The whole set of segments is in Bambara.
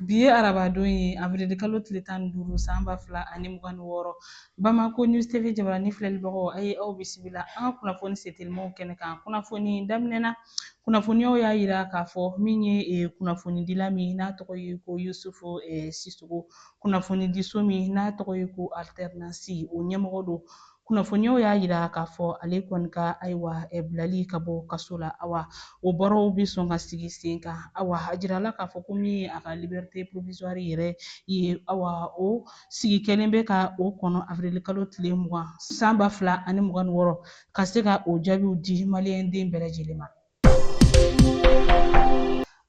Bi ye arabadon ye avril kalo tile 15 san 2026 Bamako News TV jabaranin filɛlibagaw a ye aw bisimila an ka kunnafoni setelimaw kɛnɛ kan. Kunnafoni daminɛna kunnafoniyaw y'a yira k'a fɔ min ye kunnafonidila min n'a tɔgɔ ye ko Yusufu Sisogo, kunnafonidiso min n'a tɔgɔ ye ko Alternance o ɲɛmɔgɔ don. Kunnafoniyaw y'a yira k'a fɔ ale kɔni ka ayiwa bilali ka bɔ kaso la awa o bɔrɔw bi sɔn ka sigi sen kan awa a jirala k'a fɔ ko min ye a ka liberté provisoire yɛrɛ ye awa o sigi kɛlen bɛ ka o kɔnɔ avril kalo tile 20 san 2026 ka se ka o jaabiw di maliyɛn den bɛɛ lajɛlen ma.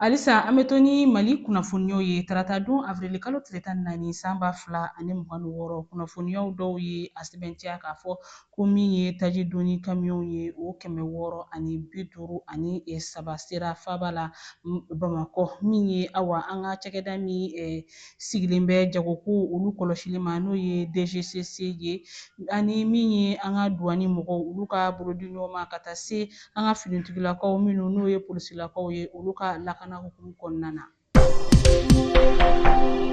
Halisa an bɛ to ni Mali kunnafoniyaw ye tarata don avril kalo tile 14 san 2026 kunnafoniyaw dɔw ye a sɛbɛntiya k'a fɔ ko min ye taji donni kamiyɔnw ye o 653 sera faaba la Bamakɔ min ye awa an ka cakɛda min sigilen bɛ jagoko olu kɔlɔsili ma n'o ye DGCC ye ani min ye an ka douane mɔgɔw olu ka bolodi ɲɔgɔn ma ka taa se an ka finitigilakaw minnu n'o ye polisilakaw ye olu ka lakana hukumu kɔnɔna na.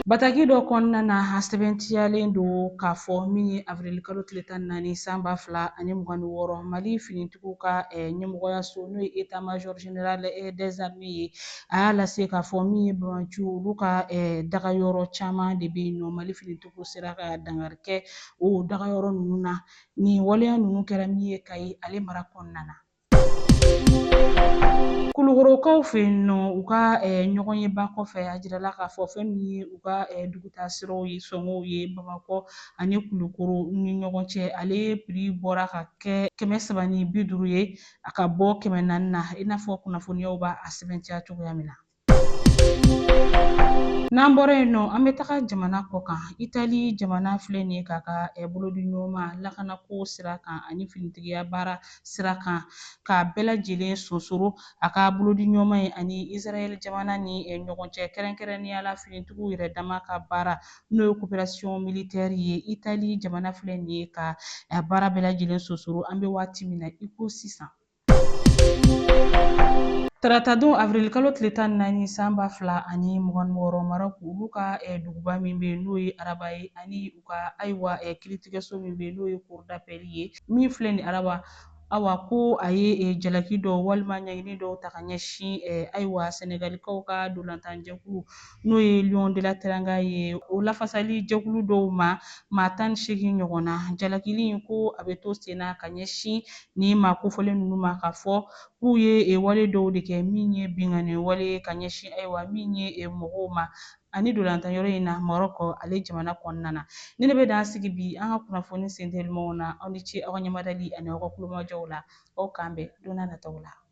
Bataki dɔ kɔnɔna na a sɛbɛntiyalen don k'a fɔ min ye avril kalo tile 14 san 2026 Mali finitigiw ka ɲɛmɔgɔyaso n'o ye état major général des armées ye a y'a lase k'a fɔ min ye Bamaciw olu ka dagayɔrɔ caman de bɛ yen nɔ Mali finitigiw sera ka dankari kɛ o dagayɔrɔ ninnu na nin waleya ninnu kɛra min ye Kayi ale mara kɔnɔna na. Kulukorokaw fɛ yen nɔ u ka ɲɔgɔn yeba kɔfɛ a jirala k'a fɔ fɛn min ye u ka dugutaa siraw ye sɔngɔw ye Bamakɔ ani Kulukoro ni ɲɔgɔn cɛ ale prix bɔra ka kɛ 350 ye a ka bɔ 400 na i n'a fɔ kunnafoniyaw b'a sɛbɛntiya cogoya min na. N'an bɔra yen nɔ an bɛ taga jamana kɔ kan Itali jamana filɛ nin ye k'a ka bolodi ɲɔgɔnma lakanako sira kan ani finitigiya baara sira kan k'a bɛɛ lajɛlen sonsoro a ka bolodi ɲɔgɔnma ye ani Israël jamana ni ɲɔgɔn cɛ kɛrɛnkɛrɛnnenya la finitigiw yɛrɛ dama ka baara n'o ye coopération militaire ye Itali jamana filɛ nin ye ka baara bɛɛ lajɛlen sonsoro an bɛ waati min na i ko sisan. Tarata don avril kalo tile 14 san 2026 Maroc olu ka duguba min bɛ yen n'o ye Araba ye ani u ka ayiwa kiiritigɛso min bɛ yen n'o ye cour d'appel ye min filɛ nin Araba awa ko a ye jalaki dɔw walima ɲɛɲini dɔw ta ka ɲɛsin ayiwa Sénégalikaw ka dolantan jɛkulu n'o ye Lion de la Teranga ye o lafasali jɛkulu dɔw ma maa 18 ɲɔgɔn na jalakili in ko a bɛ to sen na ka ɲɛsin nin maa kofɔlen ninnu ma k'a fɔ k'u ye wale dɔw de kɛ min ye bingani wale ka ɲɛsin ayiwa min ye mɔgɔw ma ani dolantan yɔrɔ in na Maroc ale jamana kɔnɔna na ne bɛ dan sigi bi an ka kunnafoni sentelimaw na aw ni ce aw ka ɲamadali ani aw ka kulomajɔw la aw k'an bɛn don n'a nataw la.